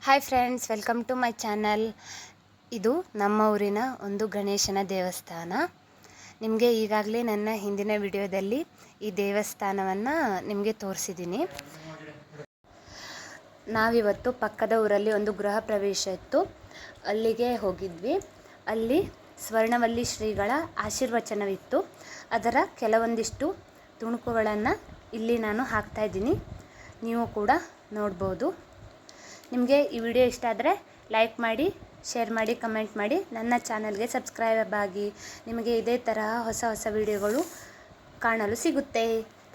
Hi friends, welcome to my channel. ಇದು ನಮ್ಮ ಊರಿನ ಒಂದು ಗಣೇಶನ ದೇವಸ್ಥಾನ. ನಿಮಗೆ ಈಗಾಗಲೇ ನನ್ನ ಹಿಂದಿನ ವಿಡಿಯೋದಲ್ಲಿ ಈ ದೇವಸ್ಥಾನವನ್ನು ನಿಮಗೆ ತೋರಿಸಿದ್ದೀನಿ. ನಾವಿವತ್ತು ಪಕ್ಕದ ಊರಲ್ಲಿ ಒಂದು ಗೃಹ ಪ್ರವೇಶ ಇತ್ತು, ಅಲ್ಲಿಗೆ ಹೋಗಿದ್ವಿ. ಅಲ್ಲಿ ಸ್ವರ್ಣವಲ್ಲಿ ಶ್ರೀಗಳ ಆಶೀರ್ವಚನವಿತ್ತು. ಅದರ ಕೆಲವೊಂದಿಷ್ಟು ತುಣುಕುಗಳನ್ನು ಇಲ್ಲಿ ನಾನು ಹಾಕ್ತಾಯಿದ್ದೀನಿ, ನೀವು ಕೂಡ ನೋಡ್ಬೋದು. ನಿಮಗೆ ಈ ವಿಡಿಯೋ ಇಷ್ಟ ಆದರೆ ಲೈಕ್ ಮಾಡಿ, ಶೇರ್ ಮಾಡಿ, ಕಮೆಂಟ್ ಮಾಡಿ, ನನ್ನ ಚಾನಲ್ಗೆ ಸಬ್ಸ್ಕ್ರೈಬ್ ಆಗಿ. ನಿಮಗೆ ಇದೇ ತರಹ ಹೊಸ ಹೊಸ ವಿಡಿಯೋಗಳು ಕಾಣಲು ಸಿಗುತ್ತೆ.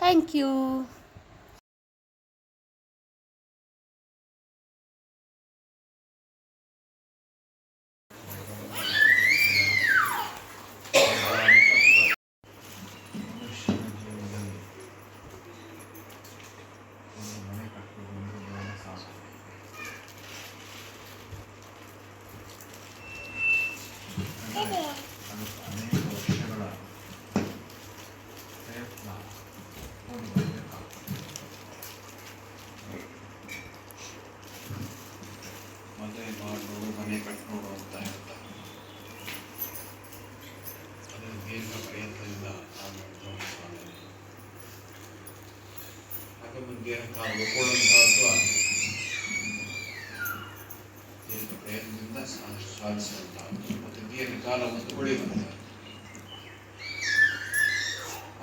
Thank you. ಮದುವೆ ಮಾಡೋರು ಮನೆ ಕಟ್ಟೋರು ಅಂತ ಹೇಳ್ತಾರೆ. ಅದು ದೀರ್ಘ ಪ್ರಯತ್ನದಿಂದ ಸಾಧನೆ. ಹಾಗೆ ಮುಂದೆ ಒಪ್ಕೊಳ್ಳುವಂತಹದ್ದು ದೀರ್ಘ ಪ್ರಯತ್ನದಿಂದ ಸಾಧಿಸುವಂತಹದ್ದು ಮತ್ತು ದೀರ್ಘಕಾಲ ಒಂದು ಉಳಿಯುವಂಥದ್ದು.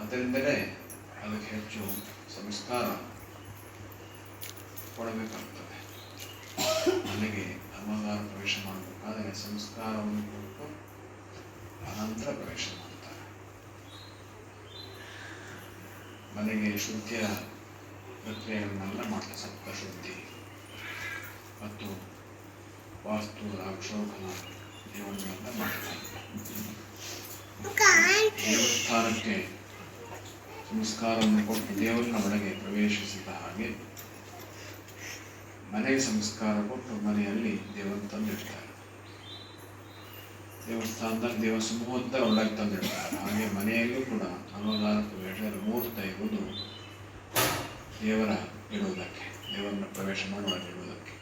ಅದರಿಂದಲೇ ಅದಕ್ಕೆ ಹೆಚ್ಚು ಸಂಸ್ಕಾರ ಕೊಡಬೇಕಾಗ್ತದೆ. ಮನೆಗೆ ಧರ್ಮಗಾರ ಪ್ರವೇಶ ಮಾಡಬೇಕಾದರೆ ಸಂಸ್ಕಾರವನ್ನು ಕೊಟ್ಟು ಅನಂತರ ಪ್ರವೇಶ ಮಾಡುತ್ತಾರೆ. ಮನೆಗೆ ಶುದ್ಧಿಯ ಪ್ರಕ್ರಿಯೆಗಳನ್ನೆಲ್ಲ ಮಾಡ್ತಾರೆ. ಸಪ್ತಶುದ್ಧಿ ಮತ್ತು ವಾಸ್ತು ಅಕ್ಷೋಭನ ದೇವರುಗಳೆಲ್ಲ ಮಾಡ್ತಾರೆ. ದೇವಸ್ಥಾನಕ್ಕೆ ಸಂಸ್ಕಾರವನ್ನು ಕೊಟ್ಟು ದೇವರನ್ನ ಒಳಗೆ ಪ್ರವೇಶಿಸಿದ ಹಾಗೆ ಮನೆಗೆ ಸಂಸ್ಕಾರ ಕೊಟ್ಟು ಮನೆಯಲ್ಲಿ ದೇವರನ್ನು ತಂದಿಡ್ತಾರೆ. ದೇವಸ್ಥಾನದಲ್ಲಿ ದೇವ ಸಮೂಹದ ಒಳಗೆ ತಂದಿಡ್ತಾರೆ. ಹಾಗೆ ಮನೆಯಲ್ಲೂ ಕೂಡ ನವಗಾರ ಪ್ರವೇಶ ಮುಹೂರ್ತ ಇರುವುದು ದೇವರ ಇಡುವುದಕ್ಕೆ, ದೇವರನ್ನ ಪ್ರವೇಶ ಮಾಡುವಾಗ ಇಡುವುದಕ್ಕೆ.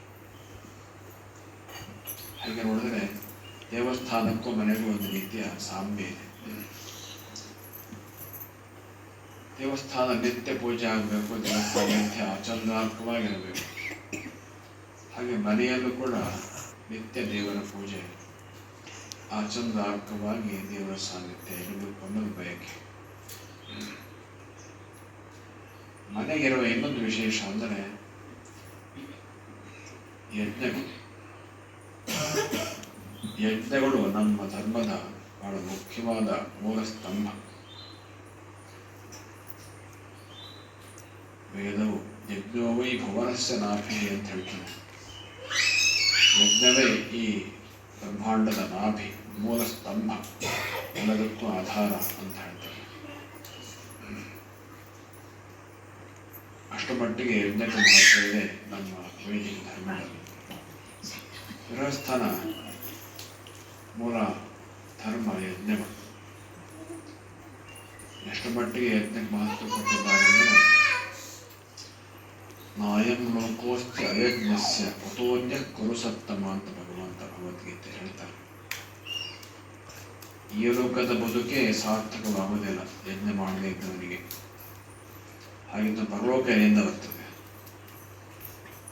ಹಾಗೆ ನೋಡಿದ್ರೆ ದೇವಸ್ಥಾನಕ್ಕೂ ಮನೆಗೂ ಒಂದು ರೀತಿಯ ಸಾಮ್ಯ ಇದೆ. ದೇವಸ್ಥಾನ ನಿತ್ಯ ಪೂಜೆ ಆಗಬೇಕು, ದೇವಸ್ಥಾನ ನಿತ್ಯ ಆಚರಣಾತ್ಮಕವಾಗಿರಬೇಕು. ಹಾಗೆ ಮನೆಯಲ್ಲೂ ಕೂಡ ನಿತ್ಯ ದೇವರ ಪೂಜೆ ಆಚರಣಾತ್ಮಕವಾಗಿ ದೇವರ ಸಾನ್ನಿಧ್ಯ ಇರಬೇಕು ಅನ್ನೋದು ಬಯಕೆ. ಮನೆಗಿರುವ ಇನ್ನೊಂದು ವಿಶೇಷ ಅಂದರೆ ಯಜ್ಞಗಳು. ಯಜ್ಞಗಳು ನಮ್ಮ ಧರ್ಮದ ಬಹಳ ಮುಖ್ಯವಾದ ಮೂಲ ಸ್ತಂಭ. ವೇದವು ಯಜ್ಞವೈ ಭುವನಸ್ಯ ನಾಭಿ ಅಂತ ಹೇಳ್ತಾನೆ. ಯಜ್ಞವೇ ಈ ಬ್ರಹ್ಮಾಂಡದ ನಾಭಿ, ಮೂಲ ಸ್ತಂಭ, ಎಲ್ಲದಕ್ಕೂ ಆಧಾರ ಅಂತ ಹೇಳ್ತಾರೆ. ಅಷ್ಟು ಮಟ್ಟಿಗೆ ಯಜ್ಞಕ್ಕೆ ಮಹತ್ವ ಇದೆ ನಮ್ಮ ವೈದಿಕ ಧರ್ಮದಲ್ಲಿ. ಗೃಹಸ್ಥನ ಮೂಲ ಧರ್ಮ ಯಜ್ಞಗಳು. ಎಷ್ಟು ಮಟ್ಟಿಗೆ ಯಜ್ಞಕ್ಕೆ ಮಹತ್ವ ಕೊಟ್ಟಿದ್ದಾರೆ ಅಂದರೆ, ನಾಯಂ ಲೋಕೋಸ್ತ್ಯ ಅಯಜ್ಞಸ್ಯ ಕುತೋನ್ಯ ಕುರುಸತ್ತಮ ಅಂತ ಭಗವಂತ ಭಗವದ್ಗೀತೆ ಹೇಳ್ತಾರೆ. ಈ ಲೋಕದ ಬದುಕೆ ಸಾರ್ಥಕವಾಗುವುದಿಲ್ಲ ಯಜ್ಞ ಮಾಡದೇ ಇದ್ದವನಿಗೆ. ಹಾಗಿದ್ದು ಪರಲೋಕ ಎಲ್ಲಿಂದ ಬರ್ತದೆ?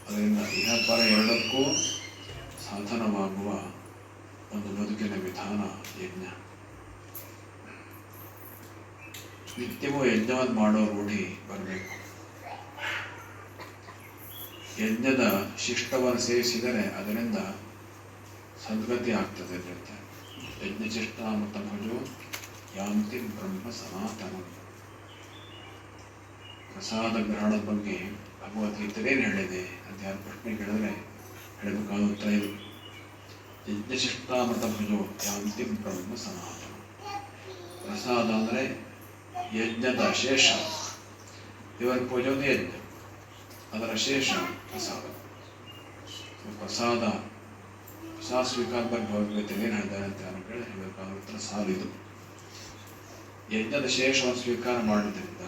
ಅದರಿಂದ ಇಹಪರ ಎರಡಕ್ಕೂ ಸಾಧನವಾಗುವ ಒಂದು ಬದುಕಿನ ವಿಧಾನ ಯಜ್ಞ. ನಿತ್ಯವೂ ಯಜ್ಞವನ್ನು ಮಾಡೋ ರೂಢಿ ಬರಬೇಕು. ಯಜ್ಞದ ಶಿಷ್ಟವನ್ನು ಸೇವಿಸಿದರೆ ಅದರಿಂದ ಸದ್ಗತಿ ಆಗ್ತದೆ ಅಂತ ಹೇಳ್ತಾರೆ. ಯಜ್ಞಚಿಷ್ಟಾಮೃತ ಭಜೋ ಯಾಂತಿ ಬ್ರಹ್ಮ ಸನಾತನ. ಪ್ರಸಾದ ಗ್ರಹಣದ ಬಗ್ಗೆ ಭಗವದ್ಗೀತೆಯೇನು ಹೇಳಿದೆ ಅಂತ ಯಾರು ಪ್ರಶ್ನೆ ಕೇಳಿದ್ರೆ ಹೇಳಬೇಕಾದ ಉತ್ತರ ಇದು. ಯಜ್ಞಚಿಷ್ಟಾಮೃತ ಭಜೋ ಯಾಂತಿ ಬ್ರಹ್ಮ ಸನಾತನ. ಪ್ರಸಾದ ಅಂದರೆ ಯಜ್ಞದ ಶೇಷ. ದೇವರ ಪೂಜೆಯೊಂದು ಯಜ್ಞ, ಅದರ ಶೇಷ ಪ್ರಸಾದ. ಪ್ರಸಾದ ಸ್ವೀಕಾರ ಬಗ್ಗೆ ಭಗವದ್ಗೀತೆ ಏನು ಹೇಳ್ತಾರೆ ಅಂತ ನಾನು ಕೇಳಿ ಹೇಳಬೇಕಾದ ಉತ್ತರ ಸಾಲಿದು. ಯಜ್ಞದ ಶೇಷವನ್ನು ಸ್ವೀಕಾರ ಮಾಡೋದ್ರಿಂದ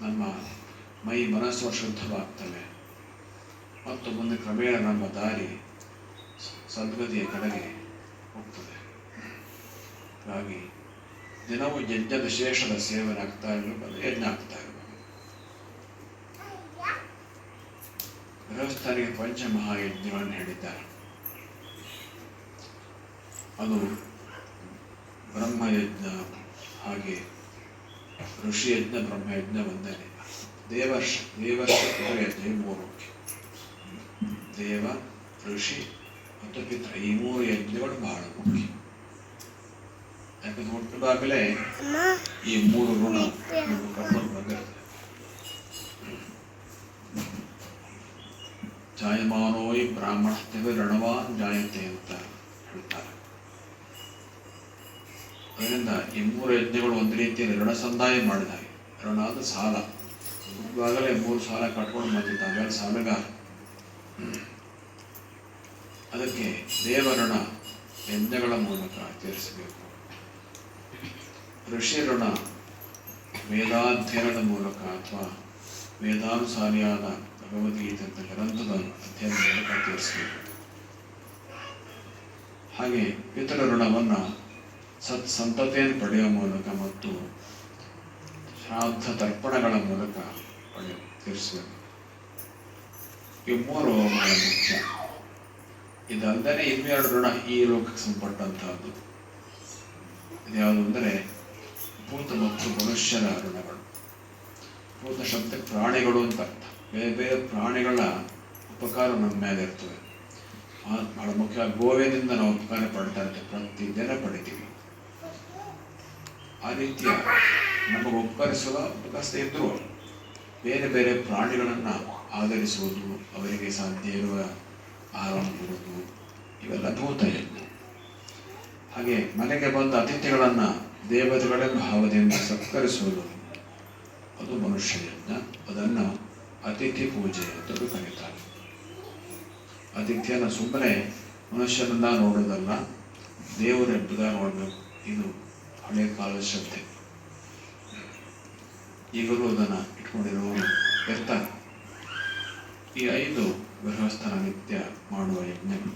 ನಮ್ಮ ಮೈ ಮನಸ್ಸು ಶುದ್ಧವಾಗ್ತವೆ. ಮತ್ತು ಮುಂದೆ ಕ್ರಮೇಣ ನಮ್ಮ ದಾರಿ ಸದ್ಗತಿಯ ಕಡೆಗೆ ಹೋಗ್ತದೆ. ಹಾಗಾಗಿ ದಿನವೂ ಯಜ್ಞದ ಶೇಷದ ಸೇವನೆ ಆಗ್ತಾ ಇರಬೇಕು, ಯಜ್ಞ ಆಗ್ತಾ ಇರಬೇಕು. ಗೃಹಸ್ಥರಿಗೆ ಪಂಚಮಹಾಯಜ್ಞಗಳನ್ನು ಹೇಳಿದ್ದಾರೆ. ಅದು ಬ್ರಹ್ಮಯಜ್ಞ, ಹಾಗೆ ಋಷಿಯಜ್ಞ, ಬ್ರಹ್ಮಯಜ್ಞ ಒಂದನೇ. ದೇವರ್ಷ ಪಿತೃಯಜ್ಞ ಮೂರು. ದೇವ, ಋಷಿ ಮತ್ತು ಪಿತೃ ಈ ಮೂರು ಯಜ್ಞಗಳು ಬಹಳ ಮುಖ್ಯ. ಯಾಕಂದ್ರೆ ಹುಟ್ಟಿದಾಗಲೇ ಈ ಮೂರು ಋಣ ಕರ್ಕೊಂಡು ಬಂದಿರ್ತದೆ. ಜಾಯಮಾನೋಯ್ ಬ್ರಾಹ್ಮಣತ್ವೇ ಋಣವಾನ್ ಜಾಯತೆ ಅಂತ ಹೇಳ್ತಾರೆ. ಅದರಿಂದ ಈ ಮೂರು ಯಜ್ಞಗಳು ಒಂದು ರೀತಿಯಲ್ಲಿ ಋಣ ಸಂದಾಯ ಮಾಡಿದಾಗ, ಋಣ ಅದು ಸಾಲ, ಹುಟ್ಟಿದಾಗಲೇ ಮೂರು ಸಾಲ ಕಟ್ಕೊಂಡು ಬಂದಿದ್ದ, ಆಮೇಲೆ ಸಾಲಗಾರ. ಅದಕ್ಕೆ ದೇವಋಣ ಯಜ್ಞಗಳ ಮೂಲಕ ತೀರಿಸಬೇಕು. ಋಷಿ ಋಣ ವೇದಾಧ್ಯಯನದ ಮೂಲಕ ಅಥವಾ ವೇದಾನುಸಾರಿಯಾದ ಭಗವದ್ಗೀತೆ ಅಂತ ಗ್ರಂಥದ ಅಧ್ಯಯನದ ಮೂಲಕ ತೀರಿಸಬೇಕು. ಹಾಗೆ ಪಿತೃ ಋಣವನ್ನು ಸಂತತಿಯನ್ನು ಪಡೆಯುವ ಮೂಲಕ ಮತ್ತು ಶ್ರಾದ್ದ ತರ್ಪಣಗಳ ಮೂಲಕ ತೀರಿಸಬೇಕು. ಇವು ಮೂರು ಬಹಳ ಮುಖ್ಯ. ಇದಲ್ಲದೆ ಇನ್ನೆರಡು ಋಣ ಈ ಲೋಕಕ್ಕೆ ಸಂಪಟ್ಟಂತಹದ್ದು. ಇದ್ಯಾವುದು ಅಂದರೆ ಭೂತ ಮತ್ತು ಮನುಷ್ಯರ ಋಣಗಳು. ಭೂತ ಶಬ್ದ ಪ್ರಾಣಿಗಳು ಅಂತ ಅರ್ಥ. ಬೇರೆ ಬೇರೆ ಪ್ರಾಣಿಗಳ ಉಪಕಾರ ನಮ್ಮ ಮೇಲೆ ಇರ್ತವೆ. ಬಹಳ ಮುಖ್ಯವಾಗಿ ಗೋವಿನಿಂದ ನಾವು ಉಪಕಾರ ಪಡ್ತಾ ಇರ್ತೇವೆ, ಪ್ರತಿದಿನ ಪಡಿತೀವಿ. ಆ ರೀತಿಯ ನಮಗೆ ಉಪಕರಿಸದೇ ಇದ್ದರೂ ಬೇರೆ ಬೇರೆ ಪ್ರಾಣಿಗಳನ್ನು ಆಧರಿಸುವುದು, ಅವರಿಗೆ ಸಾಧ್ಯ ಇರುವ ಆಹಾರವನ್ನು ಕೊಡುವುದು, ಇವೆಲ್ಲ ಭೂತ ಯಜ್ಞ. ಹಾಗೆ ಮನೆಗೆ ಬಂದ ಅತಿಥಿಗಳನ್ನು ದೇವತೆಗಳ ಭಾವದಿಂದ ಸತ್ಕರಿಸುವುದು, ಅದು ಮನುಷ್ಯ ಯಜ್ಞ. ಅದನ್ನು ಅತಿಥಿ ಪೂಜೆ ಅಂತ ಕರೀತಾರೆ. ಅತಿಥಿಯನ್ನು ಸುಮ್ಮನೆ ಮನುಷ್ಯನನ್ನ ನೋಡೋದಲ್ಲ, ದೇವರ ಎಂಬುದಾಗಿ ನೋಡಬೇಕು. ಇದು ಹಳೆಯ ಕಾಲದ ಶ್ರದ್ಧೆ. ಈಗಲೂ ಅದನ್ನು ಇಟ್ಕೊಂಡಿರುವವರು ಇರ್ತಾರೆ. ಈ 5 ಗೃಹಸ್ಥನ ನಿತ್ಯ ಮಾಡುವ ಯಜ್ಞಗಳು.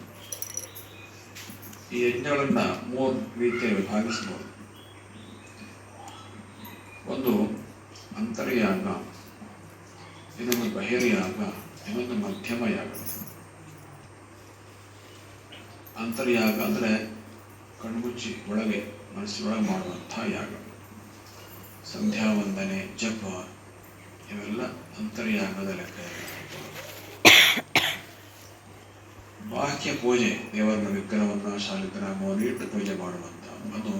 ಈ ಯಜ್ಞಗಳನ್ನು 3 ರೀತಿಯಲ್ಲಿ ವಿಭಾಗಿಸಬಹುದು. ಒಂದು ಅಂತರ್ಯಾಗ, ಇನ್ನೊಂದು ಬಹಿರ್ಯಾಗ, ಇನ್ನೊಂದು ಮಧ್ಯಮ ಯಾಗ. ಅಂತರ್ಯಾಗ ಅಂದರೆ ಕಣ್ಮುಚ್ಚಿ ಒಳಗೆ ಮನಸ್ಸಿನೊಳಗೆ ಮಾಡುವಂಥ ಯಾಗ. ಸಂಧ್ಯಾ ವಂದನೆ, ಜಪ ಇವೆಲ್ಲ ಅಂತರ್ಯಾಗದ ಲೆಕ್ಕ. ಬಾಹ್ಯ ಪೂಜೆ, ದೇವರನ್ನ ವಿಗ್ರಹವನ್ನು ಶಾಲಿಗ್ರಾಮವನ್ನು ಇಟ್ಟು ಪೂಜೆ ಮಾಡುವಂಥ, ಅದು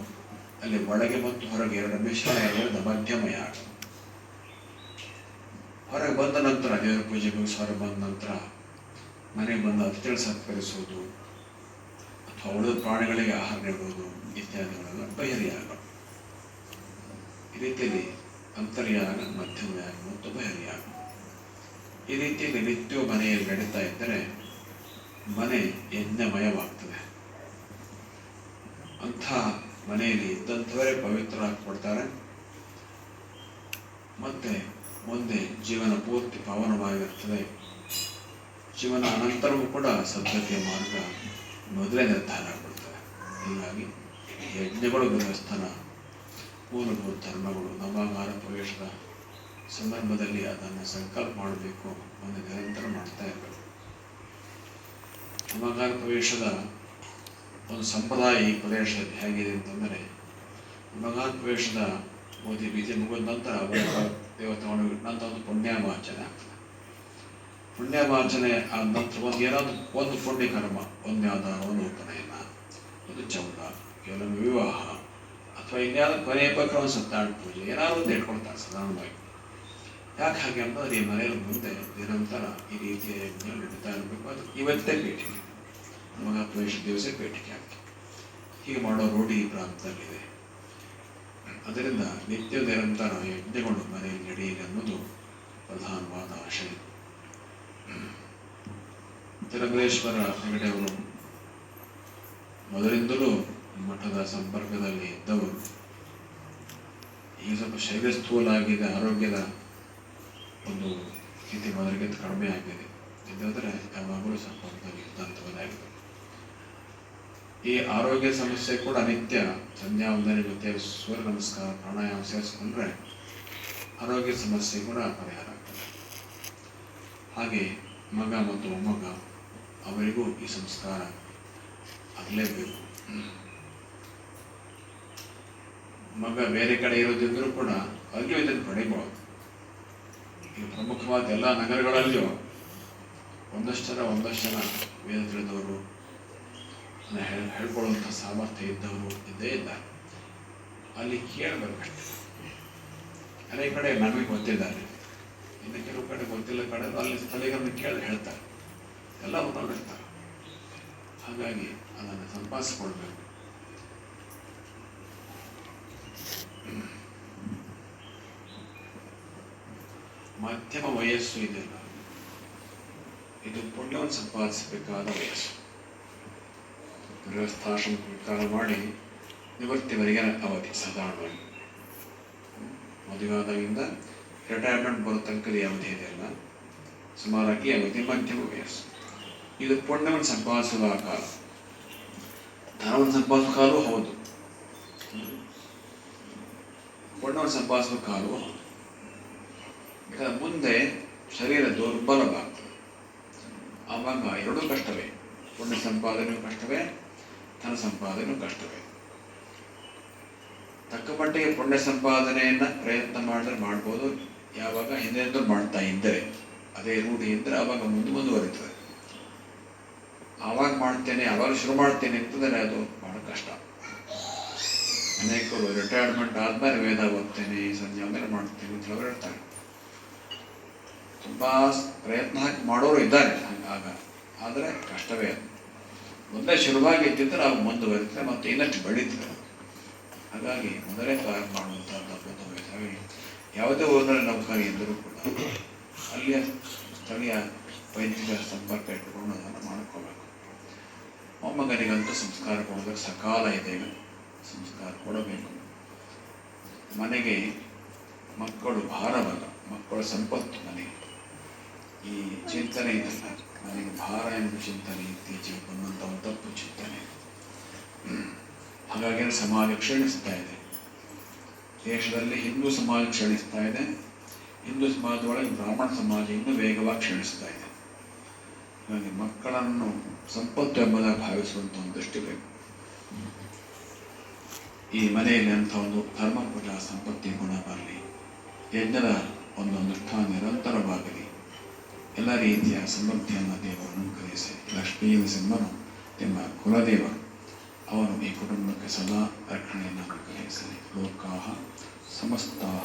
ಅಲ್ಲಿ ಒಳಗೆ ಮತ್ತು ಹೊರಗೆ 2 ಮಿಶ್ರಣ ಮಧ್ಯಮ ಯಾಗ. ಹೊರಗೆ ಬಂದ ನಂತರ ದೇವರ ಪೂಜೆಗೆ ಹೊರಗೆ ಬಂದ ನಂತರ ಮನೆಗೆ ಬಂದ ಅತಿಥಿಗಳು ಸತ್ಕರಿಸುವುದು ಅಥವಾ ಉಳಿದ ಪ್ರಾಣಿಗಳಿಗೆ ಆಹಾರ ನೀಡುವುದು ಇತ್ಯಾದಿಗಳೆಲ್ಲ ಬಹಿರ್ಯಾಗ. ಈ ರೀತಿಯಲ್ಲಿ ಅಂತರ್ಯಾಗ, ಮಧ್ಯಮ ಯಾಗ ಮತ್ತು ಬಹಿರ್ಯಾಗ. ಈ ರೀತಿಯಲ್ಲಿ ನಿತ್ಯವೂ ಮನೆಯಲ್ಲಿ ನಡೀತಾ ಇದ್ದರೆ ಮನೆ ಯಜ್ಞಮಯವಾಗ್ತದೆ. ಅಂಥ ಮನೆಯಲ್ಲಿ ಇದ್ದಂಥವರೇ ಪವಿತ್ರರಾಗ್ಬಿಡ್ತಾರೆ. ಮತ್ತೆ ಮುಂದೆ ಜೀವನ ಪೂರ್ತಿ ಪಾವನವಾಗಿರ್ತದೆ. ಜೀವನ ಅನಂತರವೂ ಕೂಡ ಸದ್ಗತಿಯ ಮಾರ್ಗ ಮೊದಲೇ ನಿರ್ಧಾರ ಆಗ್ಬಿಡ್ತದೆ. ಹೀಗಾಗಿ ಯಜ್ಞಗಳು ಗೃಹಸ್ಥನ ಮೂಲಭೂತ ಧರ್ಮಗಳು. ನವಾಗಾರ ಪ್ರವೇಶದ ಸಂದರ್ಭದಲ್ಲಿ ಅದನ್ನು ಸಂಕಲ್ಪ ಮಾಡಬೇಕು, ಒಂದು ನಿರಂತರ ಮಾಡ್ತಾ ಇರಬೇಕು. ನವಾಗಾರ ಪ್ರವೇಶದ ಒಂದು ಸಂಪ್ರದಾಯ ಈ ಪ್ರದೇಶದಲ್ಲಿ ಹೇಗಿದೆ ಅಂತಂದರೆ, ನವಾಗಾರ ಪ್ರವೇಶದ ಓದಿ ವಿಧಿ ಮುಗಿದ ನಂತರ ದೇವತೆಗಳು ನಂತರ ಒಂದು ಪುಣ್ಯವಾಚನೆ ಆಗ್ತದೆ. ಪುಣ್ಯವಾಚನೆ ಆದ ನಂತರ ಒಂದು ಪುಣ್ಯ ಕರ್ಮ, ಒಂದು ಯಾವ್ದಾದ್ರು ಒಂದು ಉಪನಯನ, ಒಂದು ಚೌಡ, ಕೆಲವೊಂದು ವಿವಾಹ ಅಥವಾ ಇನ್ಯಾವುದೋ ಕೊನೆಯ ಪ್ರಕ್ರಮ ಸತ್ಯನಾರಾಯಣ ಪೂಜೆ ಏನಾದ್ರು ಒಂದು ಇಟ್ಕೊಳ್ತಾರೆ ಸಾಧಾರಣವಾಗಿ. ಯಾಕೆ ಹಾಗೆ ಅಂತಂದ್ರೆ ಈ ಮನೆಯಲ್ಲಿ ಮುಂದೆ ನಿರಂತರ ಈ ರೀತಿಯ ಯಜ್ಞ ನಡೀತಾ ಇರಬೇಕು. ಅದು ಇವತ್ತೇ ಪೇಟಿಗೆ, ನವಾಗ ಪ್ರವೇಶ ದಿವಸ ಪೇಟಿಗೆ ಆಗ್ತದೆ. ಹೀಗೆ ಮಾಡೋ ರೂಢಿ ಈ ಪ್ರಾಂತದಲ್ಲಿದೆ. ಅದರಿಂದ ನಿತ್ಯ ನಿರಂತರ ಯಜ್ಞಗಳು ಮನೆಯಲ್ಲಿ ನಡೆಯಲಿ ಅನ್ನೋದು ಪ್ರಧಾನವಾದ ಆಶಯ. ತಿರುಮಲೇಶ್ವರ ಹೆಗಡೆಯವರು ಮೊದಲಿಂದಲೂ ಮಠದ ಸಂಪರ್ಕದಲ್ಲಿ ಇದ್ದವರು. ಈಗ ಸ್ವಲ್ಪ ಶರೀರ ಸ್ಥೂಲ ಆಗಿದೆ, ಆರೋಗ್ಯದ ಒಂದು ಸ್ಥಿತಿ ಮೊದಲಿಗಿಂತ ಕಡಿಮೆ ಆಗಿದೆ. ಇದ್ದಾದರೆ ಯಾವಾಗಲೂ ಸ್ವಲ್ಪ ಯುದ್ಧಾಂತವನ್ನಾಗಿದೆ. ಈ ಆರೋಗ್ಯ ಸಮಸ್ಯೆ ಕೂಡ ನಿತ್ಯ ಸಂಧ್ಯಾ ವಂದನೆ ಜೊತೆ ಸೂರ್ಯ ನಮಸ್ಕಾರ ಪ್ರಾಣಾಯಾಮ ಸೇರಿಸ್ಕೊಂಡ್ರೆ ಆರೋಗ್ಯ ಸಮಸ್ಯೆ ಕೂಡ ಪರಿಹಾರ ಆಗ್ತದೆ. ಹಾಗೆ ಮಗ ಮತ್ತು ಮೊಮ್ಮಗ ಅವರಿಗೂ ಈ ಸಂಸ್ಕಾರ ಆಗಲೇಬೇಕು. ಮಗ ಬೇರೆ ಕಡೆ ಇರೋದಿದ್ರೂ ಕೂಡ ಅಲ್ಲಿಯೂ ಇದನ್ನು ಪಡಿಬಹುದು. ಈಗ ಪ್ರಮುಖವಾದ ಎಲ್ಲ ನಗರಗಳಲ್ಲಿಯೂ ಒಂದಷ್ಟು ಜನ ವೇದ ತಿಳಿದವರು ಹೇಳ್ಕೊಳ್ಳುವಂಥ ಸಾಮರ್ಥ್ಯ ಇದ್ದವರು ಇದ್ದೇ ಇದ್ದಾರೆ. ಅಲ್ಲಿ ಕೇಳಬೇಕಷ್ಟೆ. ಅನೇಕ ಕಡೆ ನಮಗೆ ಗೊತ್ತಿದ್ದಾರೆ, ಇನ್ನು ಕೆಲವು ಕಡೆ ಗೊತ್ತಿಲ್ಲ ಕಡೆ ಅಲ್ಲಿ ಸ್ಥಳೀಯರನ್ನು ಕೇಳಿ ಹೇಳ್ತಾರೆ, ಎಲ್ಲವನ್ನೂ ಹೇಳ್ತಾರೆ. ಹಾಗಾಗಿ ಅದನ್ನು ಸಂಪಾದಿಸಿಕೊಳ್ಬೇಕು. ಮಧ್ಯಮ ವಯಸ್ಸು ಇದೆಯಲ್ಲ, ಇದು ಪುಣ್ಯವನ್ನು ಸಂಪಾದಿಸಬೇಕಾದ ವಯಸ್ಸು. ಗೃಹಸ್ಥಾಶ್ರಮ ವಿಚಾರ ಮಾಡಿ ನಿವೃತ್ತಿವರೆಗೆ ಅವಧಿ ಸಾಧಾರಣವಾಗಿ ಮದುವೆಯಾದಾಗಿಂದ ರಿಟೈರ್ಮೆಂಟ್ ಬರೋ ತನಕದ ಅವಧಿ ಇದೆಯಲ್ಲ, ಸುಮಾರಾಗಿ ಅವಧಿ ಮಧ್ಯಮ ವಯಸ್ಸು. ಇದು ಪುಣ್ಯವನ್ನು ಸಂಪಾದಿಸುವ ಕಾಲ, ಧನವನ್ನು ಸಂಪಾದಿಸುವ ಕಾಲವೂ ಹೌದು, ಪುಣ್ಯವನ್ನು ಸಂಪಾದಿಸುವ ಕಾಲವೂ ಹೌದು. ಯಾಕಂದ್ರೆ ಮುಂದೆ ಶರೀರ ದುರ್ಬಲವಾಗ್ತದೆ. ಆವಾಗ ಎರಡೂ ಕಷ್ಟವೇ, ಪುಣ್ಯ ಸಂಪಾದನೆಯೂ ಕಷ್ಟವೇ, ಧನ ಸಂಪಾದನೆಯೂ ಕಷ್ಟವೇ. ತಕ್ಕ ಮಟ್ಟಿಗೆ ಪುಣ್ಯ ಸಂಪಾದನೆಯನ್ನ ಪ್ರಯತ್ನ ಮಾಡಿದ್ರೆ ಮಾಡ್ಬೋದು. ಯಾವಾಗ ಹಿಂದೆಂದು ಮಾಡ್ತಾ ಇದ್ದರೆ, ಅದೇ ರೂಢಿ ಇದ್ದರೆ ಆವಾಗ ಮುಂದುವರಿತದೆ. ಆವಾಗ ಮಾಡ್ತೇನೆ, ಆವಾಗ ಶುರು ಮಾಡ್ತೇನೆ ಅಂತಂದರೆ ಅದು ಬಹಳ ಕಷ್ಟ. ಅನೇಕರು ರಿಟೈರ್ಮೆಂಟ್ ಆದ್ಮೇಲೆ ವೇದ ಓದ್ತೇನೆ, ಸಂಜೆ ಆಮೇಲೆ ಮಾಡ್ತೇನೆ ಅಂತ ಹೇಳೋರು ಹೇಳ್ತಾರೆ. ತುಂಬಾ ಪ್ರಯತ್ನ ಹಾಕಿ ಮಾಡೋರು ಇದ್ದಾರೆ ಆಗ, ಆದರೆ ಕಷ್ಟವೇ ಅದು. ಮೊದಲೇ ಶುರುವಾಗಿ ಇದ್ದಿದ್ದರೆ ಅವು ಮುಂದುವರಿತಾರೆ ಮತ್ತು ಇನ್ನಷ್ಟು ಬೆಳೀತಾರೆ. ಹಾಗಾಗಿ ಮೊದಲೇ ಪ್ರಾರಂಭ ಮಾಡುವಂಥದ್ದು ಅದ್ಭುತವಾಗಿದೆ. ಹಾಗಾಗಿ ಯಾವುದೇ ಊರಿನಲ್ಲಿ ನೌಕರಿ ಇದ್ದರೂ ಕೂಡ ಅಲ್ಲಿಯ ಸ್ಥಳೀಯ ವೈದ್ಯರ ಸಂಪರ್ಕ ಇಟ್ಟುಕೊಂಡು ಅದನ್ನು ಮಾಡ್ಕೋಬೇಕು. ಮೊಮ್ಮಗನಿಗಂತೂ ಸಂಸ್ಕಾರ ಕೊಡೋದಕ್ಕೆ ಸಕಾಲ ಇದೆ. ಈಗ ಸಂಸ್ಕಾರ ಕೊಡಬೇಕು. ಮನೆಗೆ ಮಕ್ಕಳು ಭಾರವಲ್ಲ, ಮಕ್ಕಳ ಸಂಪತ್ತು ಮನೆಗೆ. ಈ ಚಿಂತನೆ ಇದೆಲ್ಲ, ನನಗೆ ಭಾರ ಎಂಬ ಚಿಂತನೆ ಇತ್ತೀಚೆಗೆ ಬಂದಂಥ ತಪ್ಪು ಚಿಂತನೆ. ಹಾಗಾಗಿ ಸಮಾಜ ಕ್ಷೀಣಿಸ್ತಾ ಇದೆ. ದೇಶದಲ್ಲಿ ಹಿಂದೂ ಸಮಾಜ ಕ್ಷೀಣಿಸ್ತಾ ಇದೆ. ಹಿಂದೂ ಸಮಾಜದೊಳಗೆ ಬ್ರಾಹ್ಮಣ ಸಮಾಜ ಇನ್ನೂ ವೇಗವಾಗಿ ಕ್ಷೀಣಿಸ್ತಾ ಇದೆ. ಹಾಗಾಗಿ ಮಕ್ಕಳನ್ನು ಸಂಪತ್ತು ಎಂಬುದಾಗಿ ಭಾವಿಸುವಂಥ ಒಂದು ದೃಷ್ಟಿ ಬೇಕು. ಈ ಮನೆಯಲ್ಲಿ ಅಂಥ ಒಂದು ಧರ್ಮಪುಟ ಸಂಪತ್ತಿ ಗುಣ ಬರಲಿ, ಯಜ್ಞದ ಒಂದು ಅನುಷ್ಠಾನ ನಿರಂತರವಾಗಲಿ, ಎಲ್ಲ ರೀತಿಯ ಸಮೃದ್ಧಿಯನ್ನು ದೇವರು ಅನುಗ್ರಹಿಸಿ, ಲಕ್ಷ್ಮೀ ನರಸಿಂಹನು ನಿಮ್ಮ ಕುಲದೇವ, ಅವನು ಈ ಕುಟುಂಬಕ್ಕೆ ಸದಾ ರಕ್ಷಣೆಯನ್ನು ಅನುಗ್ರಹಿಸಲಿ. ಲೋಕಾಃ ಸಮಸ್ತಾಃ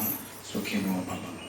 ಸುಖಿನೋ ಭವಂತು.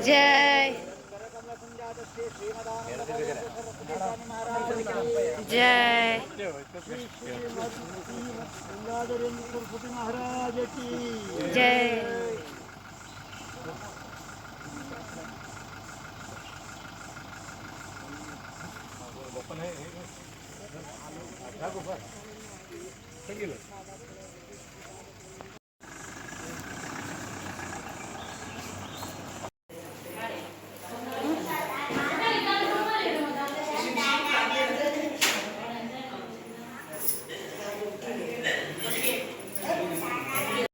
जय जय जय